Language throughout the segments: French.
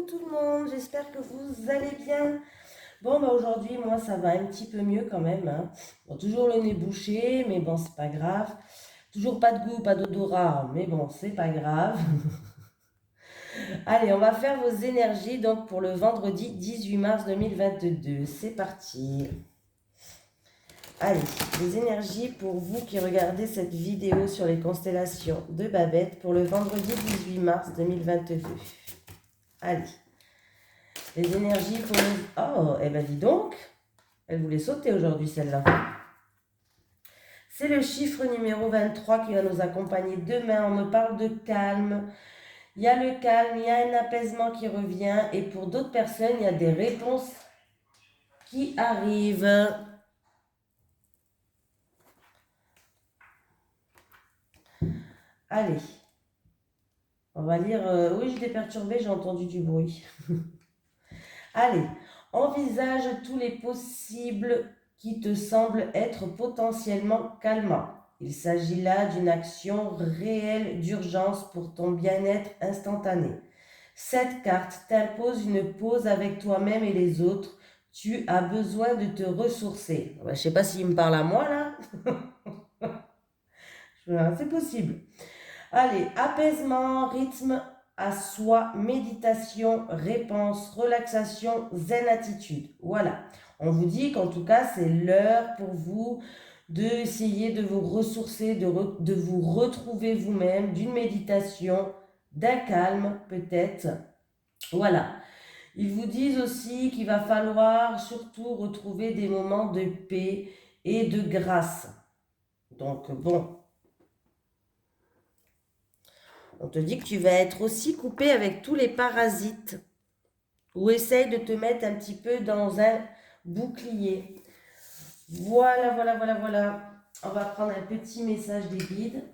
tout le monde, j'espère que vous allez bien. Bon, bah aujourd'hui, moi, ça va un petit peu mieux quand même, hein. Bon, toujours le nez bouché, mais bon, c'est pas grave. Toujours pas de goût, pas d'odorat, mais bon, c'est pas grave. Allez, on va faire vos énergies donc pour le vendredi 18 mars 2022. C'est parti. Allez, les énergies pour vous qui regardez cette vidéo sur les constellations de Babette pour le vendredi 18 mars 2022. Allez. Les énergies pour le... Oh, eh ben dis donc, elle voulait sauter aujourd'hui celle-là. C'est le chiffre numéro 23 qui va nous accompagner demain. On me parle de calme. Il y a le calme, il y a un apaisement qui revient. Et pour d'autres personnes, il y a des réponses qui arrivent. Allez, on va lire... Oui, j'étais perturbée, j'ai entendu du bruit. Allez, envisage tous les possibles qui te semblent être potentiellement calmants. Il s'agit là d'une action réelle d'urgence pour ton bien-être instantané. Cette carte t'impose une pause avec toi-même et les autres. Tu as besoin de te ressourcer. Je ne sais pas s'il me parle à moi là. C'est possible. Allez, apaisement, rythme à soi, méditation, réponse, relaxation, zen attitude. Voilà. On vous dit qu'en tout cas, c'est l'heure pour vous d'essayer de vous ressourcer, de vous retrouver vous-même, d'une méditation, d'un calme peut-être. Voilà. Ils vous disent aussi qu'il va falloir surtout retrouver des moments de paix et de grâce. Donc bon, on te dit que tu vas être aussi coupé avec tous les parasites. Ou essaye de te mettre un petit peu dans un bouclier. Voilà. On va prendre un petit message des guides.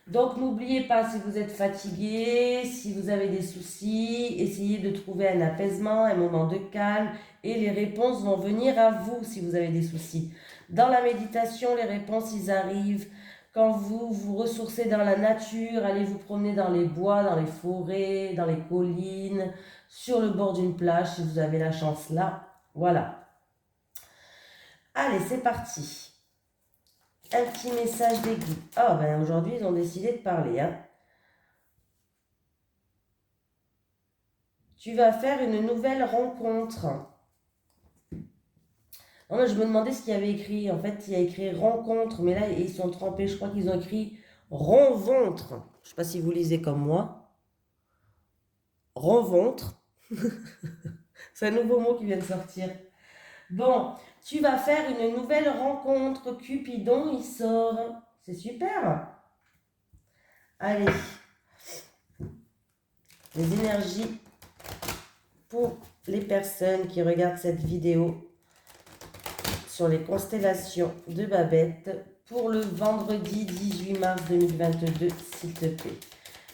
Donc n'oubliez pas, si vous êtes fatigué, si vous avez des soucis, essayez de trouver un apaisement, un moment de calme et les réponses vont venir à vous si vous avez des soucis. Dans la méditation, les réponses, ils arrivent quand vous vous ressourcez dans la nature, allez vous promener dans les bois, dans les forêts, dans les collines, sur le bord d'une plage si vous avez la chance là. Voilà. Allez, c'est parti. Un petit message des guides. Oh, ben aujourd'hui, ils ont décidé de parler, hein. Tu vas faire une nouvelle rencontre. Non, mais je me demandais ce qu'il y avait écrit. En fait, il y a écrit rencontre, mais là, ils sont trempés. Je crois qu'ils ont écrit rencontre. Je ne sais pas si vous lisez comme moi. Rencontre. C'est un nouveau mot qui vient de sortir. Bon, tu vas faire une nouvelle rencontre. Cupidon, il sort. C'est super. Allez. Les énergies pour les personnes qui regardent cette vidéo sur les constellations de Babette pour le vendredi 18 mars 2022, s'il te plaît.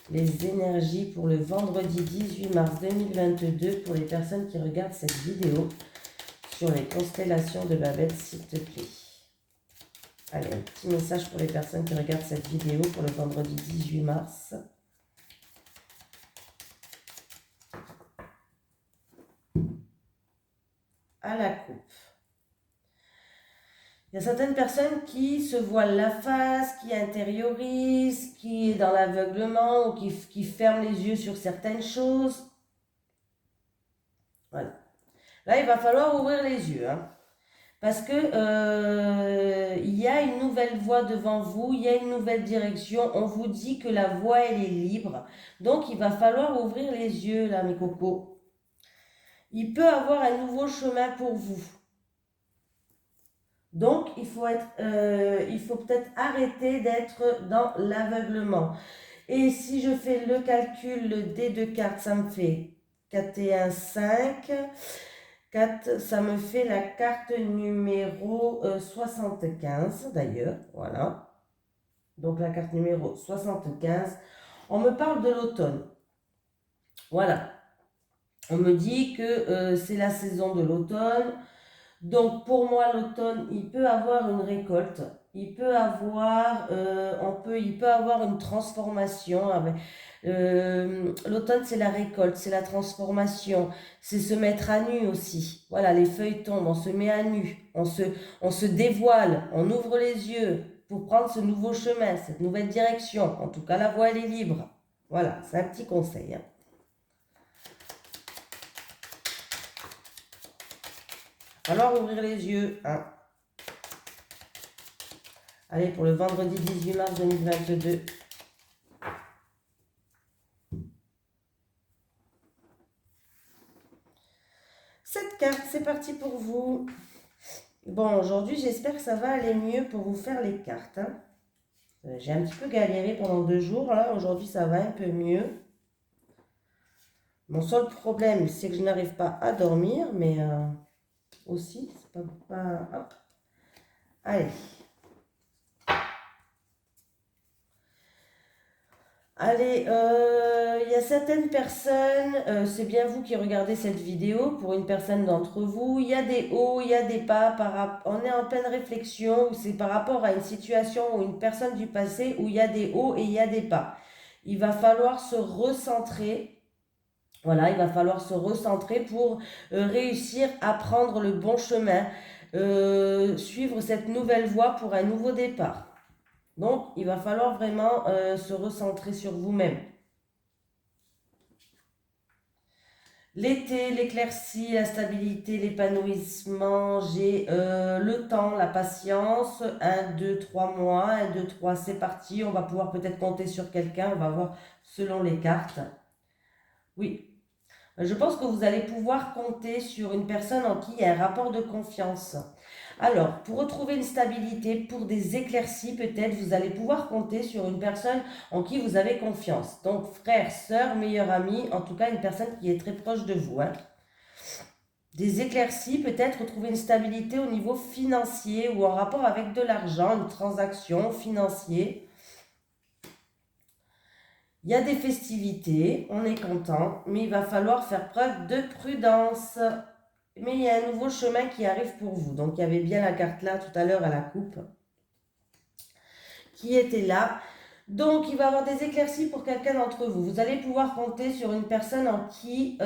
Les énergies pour le vendredi 18 mars 2022 pour les personnes qui regardent cette vidéo sur les constellations de Babette, s'il te plaît. Allez, un petit message pour les personnes qui regardent cette vidéo pour le vendredi 18 mars. À la coupe. Il y a certaines personnes qui se voilent la face, qui intériorisent, qui est dans l'aveuglement ou qui ferment les yeux sur certaines choses. Voilà. Là, il va falloir ouvrir les yeux, hein, parce que il y a une nouvelle voie devant vous, il y a une nouvelle direction. On vous dit que la voie, elle est libre. Donc, il va falloir ouvrir les yeux, là, mes cocos. Il peut avoir un nouveau chemin pour vous. Donc, il faut peut-être arrêter d'être dans l'aveuglement. Et si je fais le calcul, le dé de cartes, ça me fait 4 et 1, 5. 4, ça me fait la carte numéro 75 d'ailleurs. Voilà. Donc, la carte numéro 75. On me parle de l'automne. Voilà. On me dit que c'est la saison de l'automne. Donc pour moi, l'automne, il peut avoir une récolte, il peut avoir une transformation. L'automne, c'est la récolte, c'est la transformation, c'est se mettre à nu aussi. Voilà, les feuilles tombent, on se met à nu, on se dévoile, on ouvre les yeux pour prendre ce nouveau chemin, cette nouvelle direction. En tout cas, la voie, elle est libre. Voilà, c'est un petit conseil, hein. Alors, ouvrir les yeux, hein. Allez, pour le vendredi 18 mars 2022. Cette carte, c'est parti pour vous. Bon, aujourd'hui, j'espère que ça va aller mieux pour vous faire les cartes, hein. J'ai un petit peu galéré pendant 2 jours, là. Aujourd'hui, ça va un peu mieux. Mon seul problème, c'est que je n'arrive pas à dormir, mais aussi, c'est pas... Hop. Allez. Allez, il y a certaines personnes, c'est bien vous qui regardez cette vidéo, pour une personne d'entre vous, il y a des hauts, il y a des bas, on est en pleine réflexion, c'est par rapport à une situation ou une personne du passé où il y a des hauts et il y a des bas. Il va falloir se recentrer, voilà, il va falloir se recentrer pour réussir à prendre le bon chemin, suivre cette nouvelle voie pour un nouveau départ. Donc, il va falloir vraiment se recentrer sur vous-même. L'été, l'éclaircie, la stabilité, l'épanouissement, j'ai le temps, la patience, 1, 2, 3 mois, 1, 2, 3, c'est parti. On va pouvoir peut-être compter sur quelqu'un, on va voir selon les cartes. Oui, je pense que vous allez pouvoir compter sur une personne en qui il y a un rapport de confiance. Alors, pour retrouver une stabilité, pour des éclaircies peut-être, vous allez pouvoir compter sur une personne en qui vous avez confiance. Donc, frère, sœur, meilleur ami, en tout cas une personne qui est très proche de vous, hein. Des éclaircies, peut-être retrouver une stabilité au niveau financier ou en rapport avec de l'argent, une transaction financière. Il y a des festivités, on est content, mais il va falloir faire preuve de prudence. Mais il y a un nouveau chemin qui arrive pour vous. Donc, il y avait bien la carte là tout à l'heure à la coupe qui était là. Donc, il va y avoir des éclaircies pour quelqu'un d'entre vous. Vous allez pouvoir compter sur une personne en qui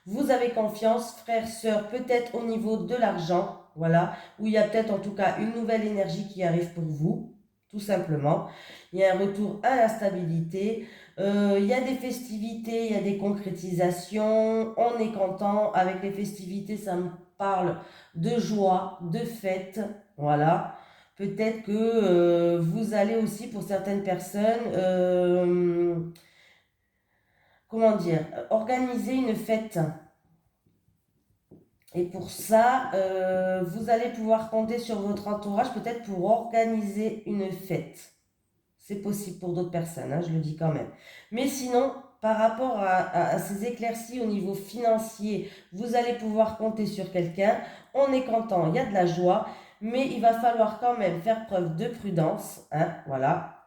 vous avez confiance, frère, sœur, peut-être au niveau de l'argent, voilà, où il y a peut-être en tout cas une nouvelle énergie qui arrive pour vous, tout simplement. Il y a un retour à la stabilité. Il y a des festivités, il y a des concrétisations. On est content. Avec les festivités, ça me parle de joie, de fête, voilà. Peut-être que vous allez aussi, pour certaines personnes, comment dire, organiser une fête. Et pour ça, vous allez pouvoir compter sur votre entourage, peut-être pour organiser une fête. C'est possible pour d'autres personnes, hein, je le dis quand même. Mais sinon, par rapport à ces éclaircies au niveau financier, vous allez pouvoir compter sur quelqu'un. On est content, il y a de la joie. Mais il va falloir quand même faire preuve de prudence, hein, voilà.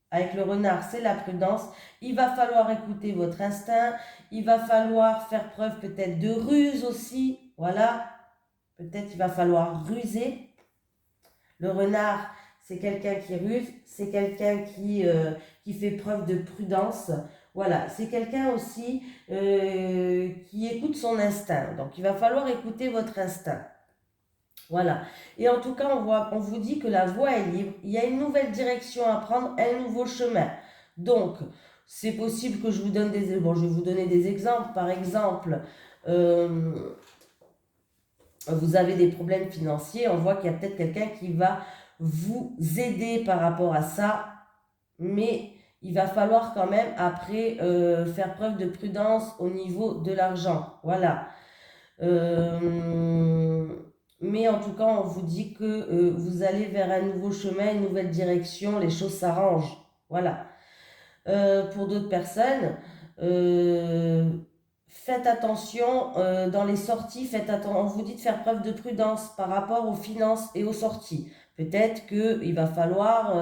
Avec le renard, c'est la prudence. Il va falloir écouter votre instinct. Il va falloir faire preuve peut-être de ruse aussi, voilà. Peut-être il va falloir ruser. Le renard, c'est quelqu'un qui ruse, c'est quelqu'un qui fait preuve de prudence. Voilà, c'est quelqu'un aussi qui écoute son instinct. Donc, il va falloir écouter votre instinct. Voilà. Et en tout cas, on vous dit que la voie est libre. Il y a une nouvelle direction à prendre, un nouveau chemin. Donc, c'est possible que je vous donne des... Bon, je vais vous donner des exemples. Par exemple, vous avez des problèmes financiers. On voit qu'il y a peut-être quelqu'un qui va vous aider par rapport à ça. Mais il va falloir quand même, après, faire preuve de prudence au niveau de l'argent. Voilà. Mais en tout cas, on vous dit que vous allez vers un nouveau chemin, une nouvelle direction, les choses s'arrangent. Voilà. Pour d'autres personnes, faites attention dans les sorties, on vous dit de faire preuve de prudence par rapport aux finances et aux sorties. Peut-être qu'il va falloir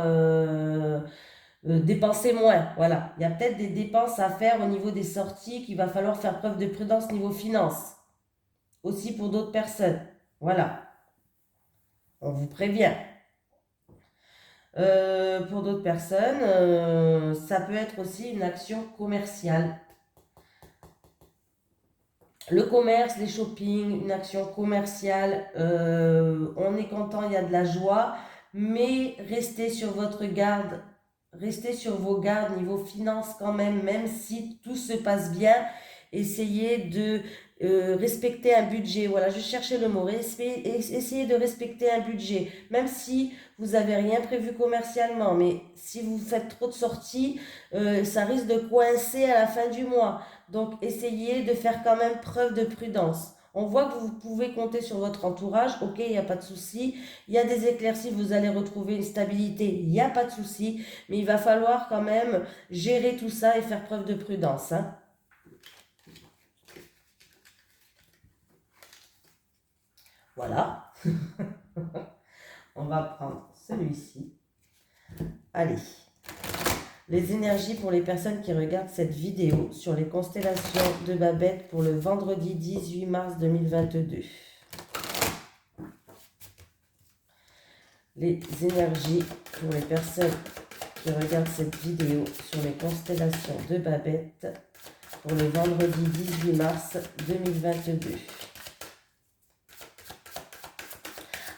dépenser moins. Voilà. Il y a peut-être des dépenses à faire au niveau des sorties qu'il va falloir faire preuve de prudence niveau finances. Aussi pour d'autres personnes. Voilà. On vous prévient. Pour d'autres personnes, ça peut être aussi une action commerciale. Le commerce, les shopping, une action commerciale, on est content, il y a de la joie, mais restez sur votre garde, restez sur vos gardes niveau finance quand même si tout se passe bien, essayez de respecter un budget. Voilà, je cherchais le mot, essayez de respecter un budget, même si vous n'avez rien prévu commercialement, mais si vous faites trop de sorties, ça risque de coincer à la fin du mois. Donc, essayez de faire quand même preuve de prudence. On voit que vous pouvez compter sur votre entourage, ok, il n'y a pas de souci. Il y a des éclaircies, vous allez retrouver une stabilité, il n'y a pas de souci. Mais il va falloir quand même gérer tout ça et faire preuve de prudence, hein. Voilà. On va prendre celui-ci. Allez. Les énergies pour les personnes qui regardent cette vidéo sur les constellations de Babette pour le vendredi 18 mars 2022. Les énergies pour les personnes qui regardent cette vidéo sur les constellations de Babette pour le vendredi 18 mars 2022.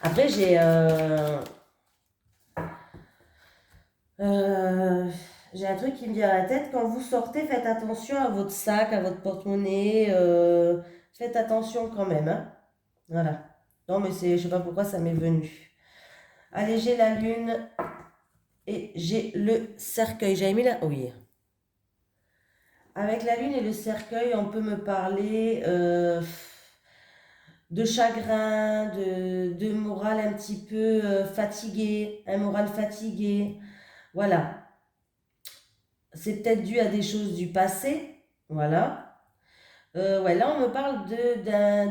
Après, j'ai un truc qui me vient à la tête. Quand vous sortez, faites attention à votre sac, à votre porte-monnaie. Faites attention quand même, hein. Voilà. Non, mais je sais pas pourquoi ça m'est venu. Allez, j'ai la lune et j'ai le cercueil. J'avais mis la... Oui. Avec la lune et le cercueil, on peut me parler de chagrin, de morale un petit peu fatigué, un moral fatigué. Voilà. C'est peut-être dû à des choses du passé. Voilà. Ouais, là, on me parle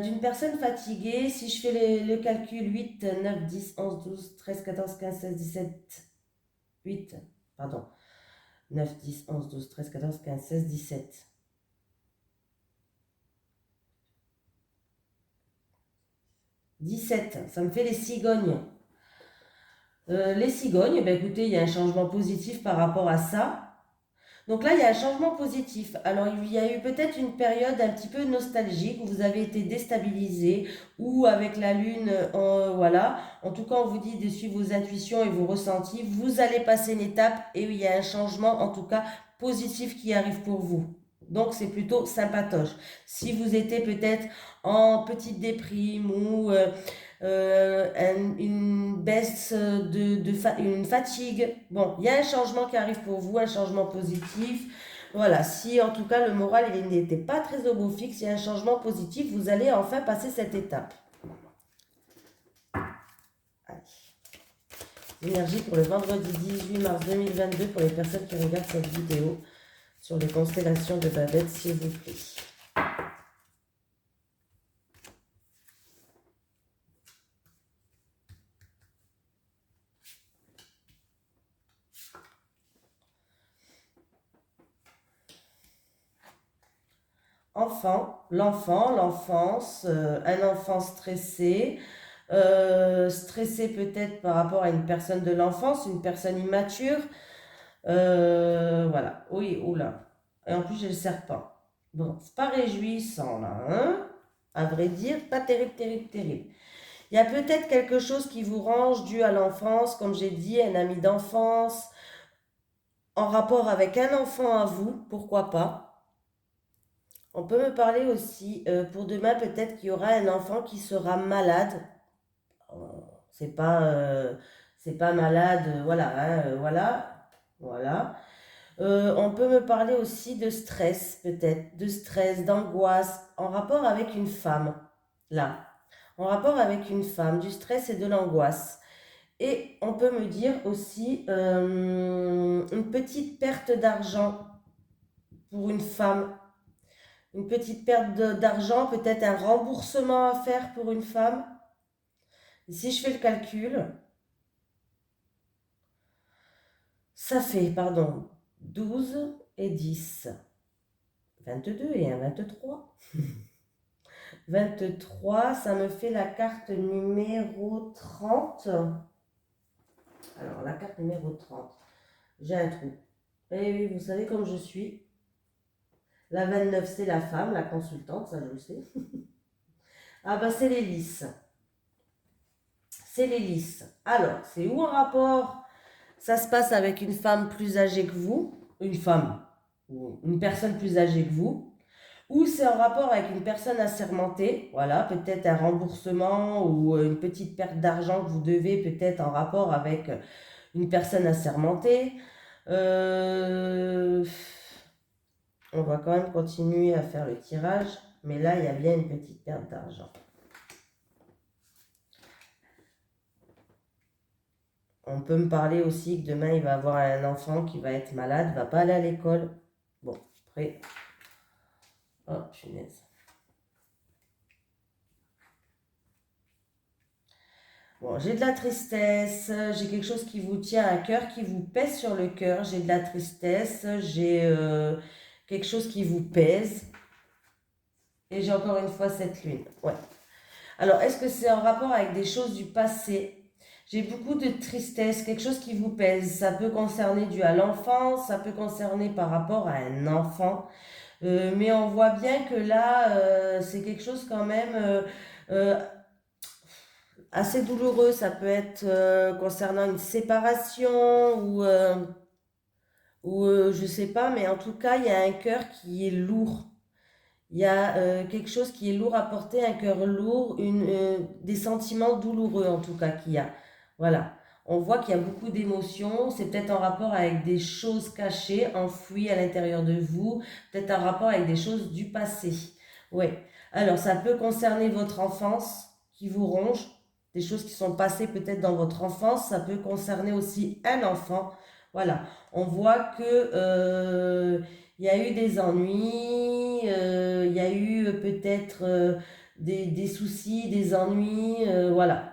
d'une personne fatiguée. Si je fais le calcul 8, 9, 10, 11, 12, 13, 14, 15, 16, 17, 8, pardon. 9, 10, 11, 12, 13, 14, 15, 16, 17. 17, ça me fait les cigognes. Les cigognes, ben écoutez, il y a un changement positif par rapport à ça. Donc là, il y a un changement positif. Alors, il y a eu peut-être une période un petit peu nostalgique où vous avez été déstabilisé ou avec la lune, voilà. En tout cas, on vous dit de suivre vos intuitions et vos ressentis. Vous allez passer une étape et il y a un changement, en tout cas, positif qui arrive pour vous. Donc, c'est plutôt sympatoche. Si vous étiez peut-être en petite déprime ou une baisse une fatigue. Bon, il y a un changement qui arrive pour vous, un changement positif. Voilà, si en tout cas le moral il n'était pas très au beau fixe, il y a un changement positif, vous allez enfin passer cette étape. Allez. L'énergie pour le vendredi 18 mars 2022 pour les personnes qui regardent cette vidéo sur les constellations de Babette, s'il vous plaît. L'enfance, un enfant stressé, stressé peut-être par rapport à une personne de l'enfance, une personne immature. Voilà, oui, oula. Et en plus, j'ai le serpent. Bon, c'est pas réjouissant là, hein? À vrai dire, pas terrible, terrible, terrible. Il y a peut-être quelque chose qui vous range dû à l'enfance, comme j'ai dit, un ami d'enfance, en rapport avec un enfant à vous, pourquoi pas. On peut me parler aussi, pour demain, peut-être qu'il y aura un enfant qui sera malade. Euh, C'est pas, euh, c'est pas malade, voilà, hein, voilà, voilà. On peut me parler aussi de stress, peut-être, de stress, d'angoisse, en rapport avec une femme, là, en rapport avec une femme, du stress et de l'angoisse. Et on peut me dire aussi une petite perte d'argent pour une femme, une petite perte d'argent, peut-être un remboursement à faire pour une femme. Et si je fais le calcul, ça fait, pardon, 12 et 10, 22 et un 23. 23, ça me fait la carte numéro 30. Alors, la carte numéro 30. J'ai un trou. Et oui, vous savez comme je suis. La 29, c'est la femme, la consultante, ça je le sais. Ah bah c'est les lys. C'est les lys. Alors, c'est où en rapport? Ça se passe avec une femme plus âgée que vous, une femme ou une personne plus âgée que vous, ou c'est en rapport avec une personne assermentée, voilà, peut-être un remboursement ou une petite perte d'argent que vous devez, peut-être en rapport avec une personne assermentée. On va quand même continuer à faire le tirage, mais là, il y a bien une petite perte d'argent. On peut me parler aussi que demain, il va avoir un enfant qui va être malade, ne va pas aller à l'école. Bon, après... Oh, punaise. Bon, j'ai de la tristesse, j'ai quelque chose qui vous tient à cœur, qui vous pèse sur le cœur. J'ai de la tristesse, j'ai quelque chose qui vous pèse. Et j'ai encore une fois cette lune. Ouais. Alors, est-ce que c'est en rapport avec des choses du passé? J'ai beaucoup de tristesse, quelque chose qui vous pèse. Ça peut concerner dû à l'enfance, ça peut concerner par rapport à un enfant. Mais on voit bien que là, c'est quelque chose quand même euh, assez douloureux. Ça peut être concernant une séparation ou je sais pas, mais en tout cas, il y a un cœur qui est lourd. Il y a quelque chose qui est lourd à porter, un cœur lourd, des sentiments douloureux en tout cas qu'il y a. Voilà. On voit qu'il y a beaucoup d'émotions. C'est peut-être en rapport avec des choses cachées, enfouies à l'intérieur de vous. Peut-être en rapport avec des choses du passé. Oui. Alors, ça peut concerner votre enfance qui vous ronge. Des choses qui sont passées peut-être dans votre enfance. Ça peut concerner aussi un enfant. Voilà. On voit que il y a eu des ennuis, il y a eu peut-être des soucis, des ennuis, voilà.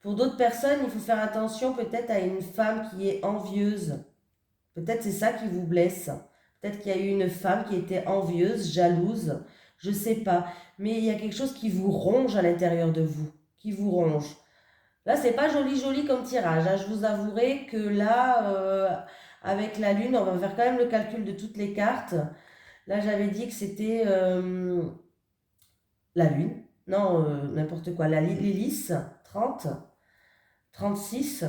Pour d'autres personnes, il faut faire attention peut-être à une femme qui est envieuse. Peut-être c'est ça qui vous blesse. Peut-être qu'il y a eu une femme qui était envieuse, jalouse, je ne sais pas. Mais il y a quelque chose qui vous ronge à l'intérieur de vous, qui vous ronge. Là, c'est pas joli joli comme tirage, hein. Je vous avouerai que là, avec la lune, on va faire quand même le calcul de toutes les cartes. Là, j'avais dit que c'était la lune. Non, n'importe quoi. L'hélice, 30, 36,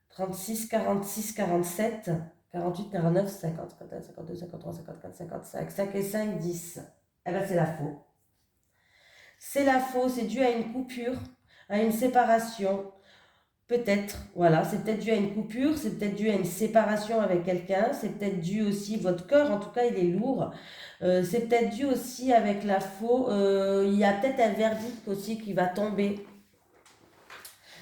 36, 46, 47, 48, 49, 50, 51, 52, 53, 54, 55, 5 et 5, 10. Eh bien, c'est la faux. C'est la faux, c'est dû à une coupure, à une séparation. Peut-être, voilà, c'est peut-être dû à une coupure, c'est peut-être dû à une séparation avec quelqu'un, c'est peut-être dû aussi, votre cœur en tout cas il est lourd, c'est peut-être dû aussi avec la faux, il y a peut-être un verdict aussi qui va tomber.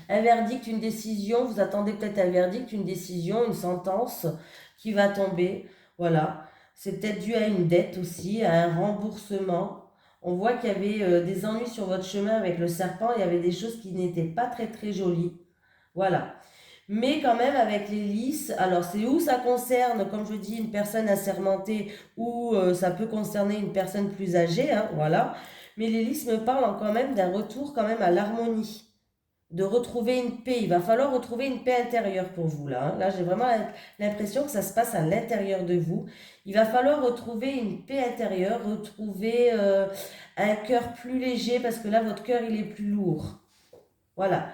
Un verdict, une décision, vous attendez peut-être un verdict, une décision, une sentence qui va tomber, voilà. C'est peut-être dû à une dette aussi, à un remboursement. On voit qu'il y avait des ennuis sur votre chemin avec le serpent, il y avait des choses qui n'étaient pas très très jolies. Voilà. Mais quand même avec les lys, alors c'est où ça concerne, comme je dis, une personne assermentée ou ça peut concerner une personne plus âgée, hein, voilà. Mais les lys me parlent quand même d'un retour quand même à l'harmonie, de retrouver une paix. Il va falloir retrouver une paix intérieure pour vous là, hein. Là, j'ai vraiment l'impression que ça se passe à l'intérieur de vous. Il va falloir retrouver une paix intérieure, retrouver un cœur plus léger parce que là, votre cœur, il est plus lourd. Voilà.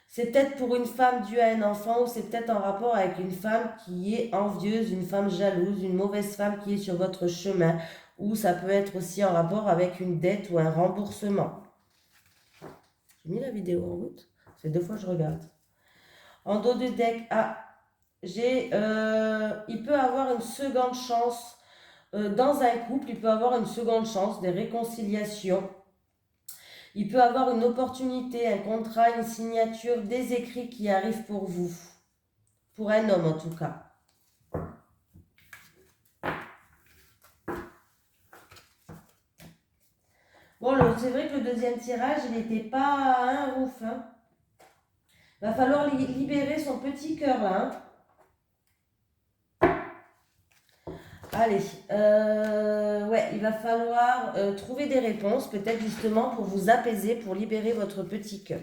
C'est peut-être pour une femme due à un enfant ou c'est peut-être en rapport avec une femme qui est envieuse, une femme jalouse, une mauvaise femme qui est sur votre chemin. Ou ça peut être aussi en rapport avec une dette ou un remboursement. J'ai mis la vidéo en route. Ça fait 2 fois que je regarde. En dos de deck, il peut avoir une seconde chance dans un couple. Il peut avoir une seconde chance, des réconciliations. Il peut avoir une opportunité, un contrat, une signature, des écrits qui arrivent pour vous. Pour un homme en tout cas. Bon, c'est vrai que le deuxième tirage, il n'était pas un ouf. Hein. Va falloir libérer son petit cœur là. Hein. Allez, ouais, il va falloir trouver des réponses, peut-être justement pour vous apaiser, pour libérer votre petit cœur.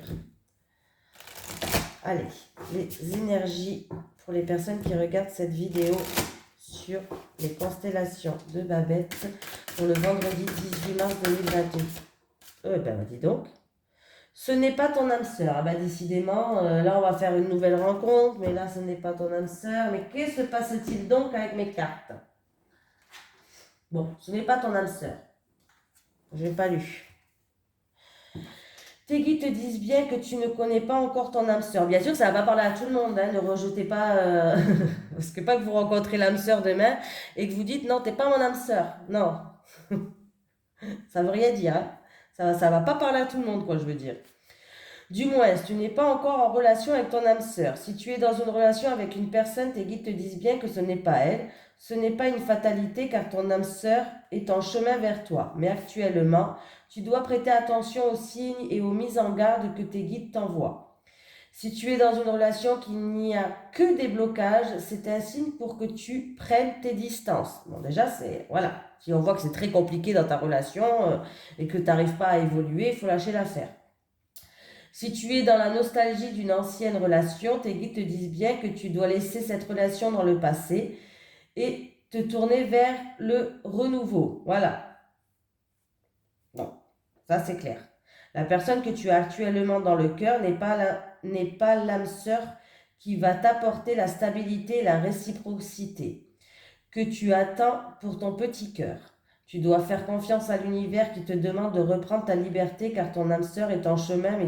Allez, les énergies pour les personnes qui regardent cette vidéo sur les constellations de Babette pour le vendredi 18 mars 2022. Ben dis donc. Ce n'est pas ton âme sœur. Ah bah décidément, là on va faire une nouvelle rencontre, mais là ce n'est pas ton âme sœur. Mais que se passe-t-il donc avec mes cartes? Bon, ce n'est pas ton âme sœur. Je n'ai pas lu. Tes guides te disent bien que tu ne connais pas encore ton âme sœur. Bien sûr, ça va pas parler à tout le monde. Hein, ne rejetez pas... parce que pas que vous rencontrez l'âme sœur demain et que vous dites non, t'es pas mon âme sœur. Non. Ça veut rien dire. Hein. Ça va pas parler à tout le monde, quoi, je veux dire. Du moins, si tu n'es pas encore en relation avec ton âme sœur, si tu es dans une relation avec une personne, tes guides te disent bien que ce n'est pas elle. Ce n'est pas une fatalité car ton âme sœur est en chemin vers toi. Mais actuellement, tu dois prêter attention aux signes et aux mises en garde que tes guides t'envoient. Si tu es dans une relation qui n'y a que des blocages, c'est un signe pour que tu prennes tes distances. Bon, déjà, c'est... Voilà. Si on voit que c'est très compliqué dans ta relation et que tu n'arrives pas à évoluer, il faut lâcher l'affaire. Si tu es dans la nostalgie d'une ancienne relation, tes guides te disent bien que tu dois laisser cette relation dans le passé et te tourner vers le renouveau. Voilà. Bon, ça c'est clair. La personne que tu as actuellement dans le cœur n'est pas l'âme sœur qui va t'apporter la stabilité et la réciprocité que tu attends pour ton petit cœur. Tu dois faire confiance à l'univers qui te demande de reprendre ta liberté car ton âme sœur est en chemin,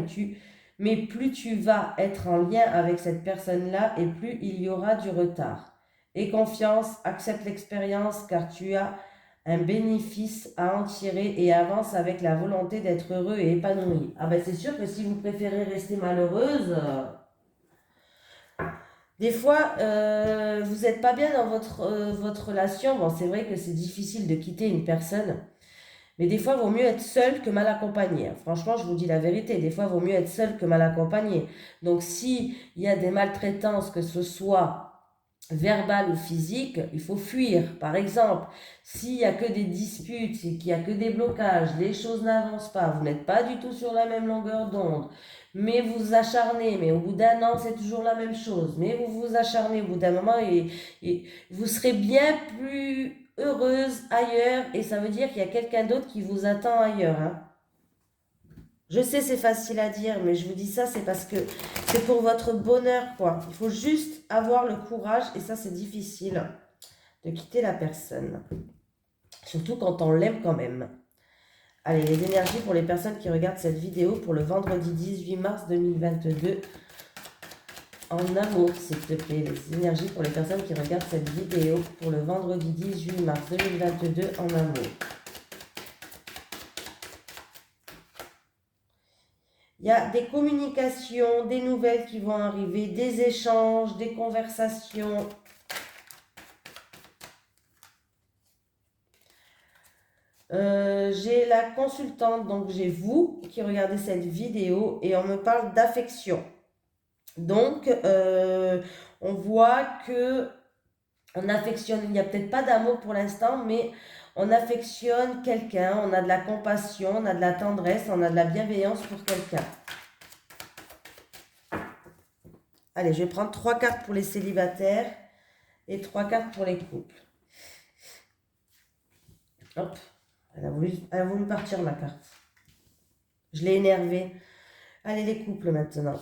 mais plus tu vas être en lien avec cette personne-là et plus il y aura du retard. Aie confiance, accepte l'expérience car tu as un bénéfice à en tirer et avance avec la volonté d'être heureux et épanoui. Ah ben c'est sûr que si vous préférez rester malheureuse... Des fois, vous n'êtes pas bien dans votre relation. Bon, c'est vrai que c'est difficile de quitter une personne. Mais des fois, il vaut mieux être seul que mal accompagné. Franchement, je vous dis la vérité. Des fois, il vaut mieux être seul que mal accompagné. Donc, s'il y a des maltraitances, que ce soit verbales ou physiques, il faut fuir. Par exemple, s'il n'y a que des disputes, qu'il n'y a que des blocages, les choses n'avancent pas, vous n'êtes pas du tout sur la même longueur d'onde, mais vous vous acharnez, mais au bout d'un an, c'est toujours la même chose. Mais vous vous acharnez au bout d'un moment et vous serez bien plus heureuse ailleurs et ça veut dire qu'il y a quelqu'un d'autre qui vous attend ailleurs. Hein. Je sais, c'est facile à dire, mais je vous dis ça, c'est parce que c'est pour votre bonheur, quoi. Il faut juste avoir le courage, et ça, c'est difficile, de quitter la personne. Surtout quand on l'aime quand même. Allez, les énergies pour les personnes qui regardent cette vidéo pour le vendredi 18 mars 2022. En amour, s'il te plaît. Les énergies pour les personnes qui regardent cette vidéo pour le vendredi 18 mars 2022 en amour. Il y a des communications, des nouvelles qui vont arriver, des échanges, des conversations. J'ai la consultante, donc j'ai vous qui regardez cette vidéo et on me parle d'affection. Donc, on voit que on affectionne, il n'y a peut-être pas d'amour pour l'instant, mais on affectionne quelqu'un, on a de la compassion, on a de la tendresse, on a de la bienveillance pour quelqu'un. Allez, je vais prendre 3 cartes pour les célibataires et 3 cartes pour les couples. Hop, elle a voulu partir ma carte. Je l'ai énervée. Allez, les couples maintenant.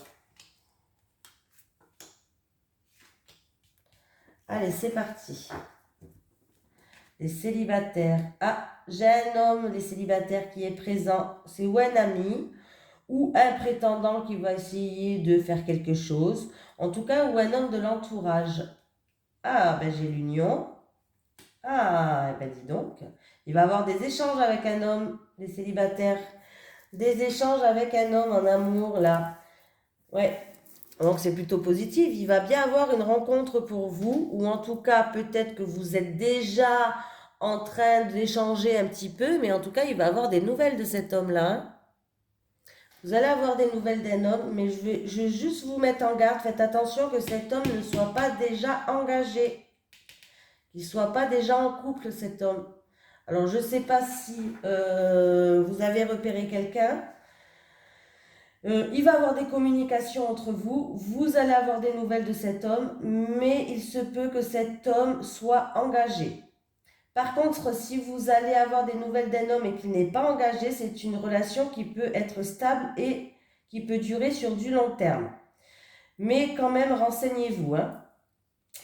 Allez, c'est parti. Les célibataires. Ah, j'ai un homme, les célibataires, qui est présent. C'est ou un ami ou un prétendant qui va essayer de faire quelque chose. En tout cas, ou un homme de l'entourage. Ah, ben j'ai l'union. Ah, ben dis donc. Il va avoir des échanges avec un homme, les célibataires. Des échanges avec un homme en amour, là. Ouais. Donc c'est plutôt positif. Il va bien avoir une rencontre pour vous. Ou en tout cas, peut-être que vous êtes déjà en train d'échanger un petit peu. Mais en tout cas, il va avoir des nouvelles de cet homme-là. Hein. Vous allez avoir des nouvelles d'un homme. Mais je vais juste vous mettre en garde. Faites attention que cet homme ne soit pas déjà engagé. Qu'il ne soit pas déjà en couple, cet homme. Alors, je ne sais pas si vous avez repéré quelqu'un. Il va y avoir des communications entre vous, vous allez avoir des nouvelles de cet homme, mais il se peut que cet homme soit engagé. Par contre, si vous allez avoir des nouvelles d'un homme et qu'il n'est pas engagé, c'est une relation qui peut être stable et qui peut durer sur du long terme. Mais quand même, renseignez-vous, hein,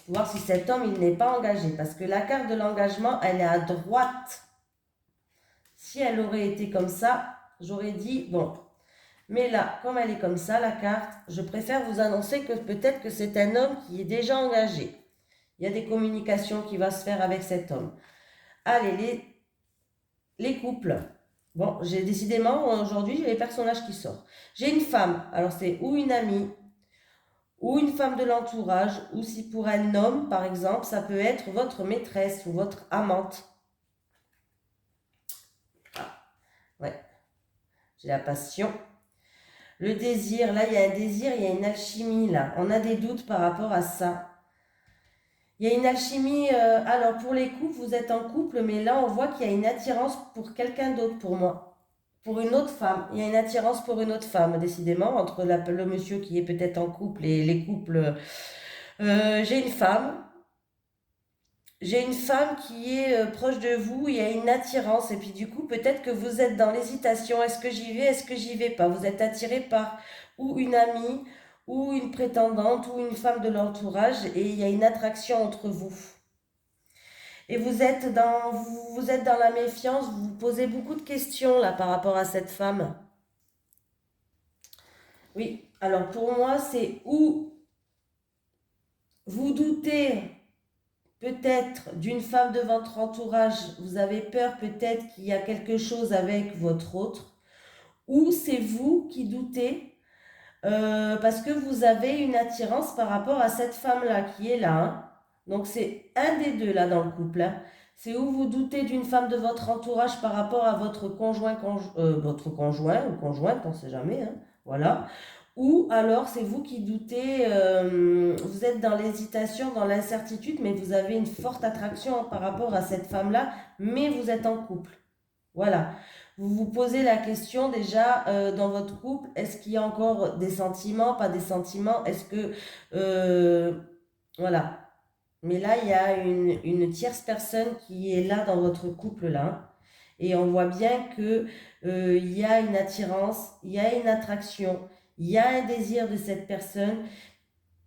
pour voir si cet homme il n'est pas engagé, parce que la carte de l'engagement, elle est à droite. Si elle aurait été comme ça, j'aurais dit, bon, mais là, comme elle est comme ça, la carte, je préfère vous annoncer que peut-être que c'est un homme qui est déjà engagé. Il y a des communications qui vont se faire avec cet homme. Allez, les couples. Bon, j'ai décidément, aujourd'hui, j'ai les personnages qui sortent. J'ai une femme, alors c'est ou une amie, ou une femme de l'entourage, ou si pour un homme, par exemple, ça peut être votre maîtresse ou votre amante. Ah, ouais, j'ai la passion. Le désir, là, il y a un désir, il y a une alchimie, là. On a des doutes par rapport à ça. Il y a une alchimie, alors pour les couples, vous êtes en couple, mais là, on voit qu'il y a une attirance pour quelqu'un d'autre, pour moi. Pour une autre femme. Il y a une attirance pour une autre femme, décidément, entre le monsieur qui est peut-être en couple et les couples. J'ai une femme. J'ai une femme qui est proche de vous, il y a une attirance, et puis du coup, peut-être que vous êtes dans l'hésitation, est-ce que j'y vais, est-ce que j'y vais pas? Vous êtes attiré par ou une amie, ou une prétendante, ou une femme de l'entourage, et il y a une attraction entre vous. Et vous êtes dans la méfiance, vous vous posez beaucoup de questions là par rapport à cette femme. Oui, alors pour moi, c'est où vous doutez peut-être d'une femme de votre entourage, vous avez peur peut-être qu'il y a quelque chose avec votre autre, ou c'est vous qui doutez parce que vous avez une attirance par rapport à cette femme-là qui est là, hein. Donc c'est un des deux là dans le couple, hein. C'est où vous doutez d'une femme de votre entourage par rapport à votre votre conjoint ou conjointe, on ne sait jamais, hein, voilà. Ou alors c'est vous qui doutez, vous êtes dans l'hésitation, dans l'incertitude, mais vous avez une forte attraction par rapport à cette femme-là, mais vous êtes en couple. Voilà. Vous vous posez la question déjà dans votre couple, est-ce qu'il y a encore des sentiments, pas des sentiments? Est-ce que... voilà. Mais là, il y a une tierce personne qui est là dans votre couple là. Et on voit bien que il y a une attirance, il y a une attraction, il y a un désir de cette personne.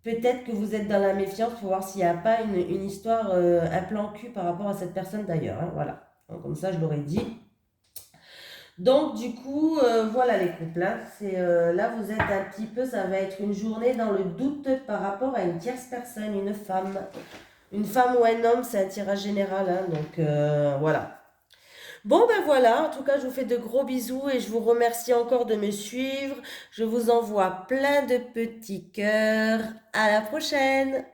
Peut-être que vous êtes dans la méfiance pour voir s'il n'y a pas une histoire, un plan cul par rapport à cette personne d'ailleurs, hein, voilà. Donc, comme ça, je l'aurais dit. Donc, du coup, voilà les couples, hein. Là, vous êtes un petit peu, ça va être une journée dans le doute par rapport à une tierce personne, une femme. Une femme ou un homme, c'est un tirage général, hein, donc voilà. Bon, ben voilà, en tout cas, je vous fais de gros bisous et je vous remercie encore de me suivre. Je vous envoie plein de petits cœurs. À la prochaine!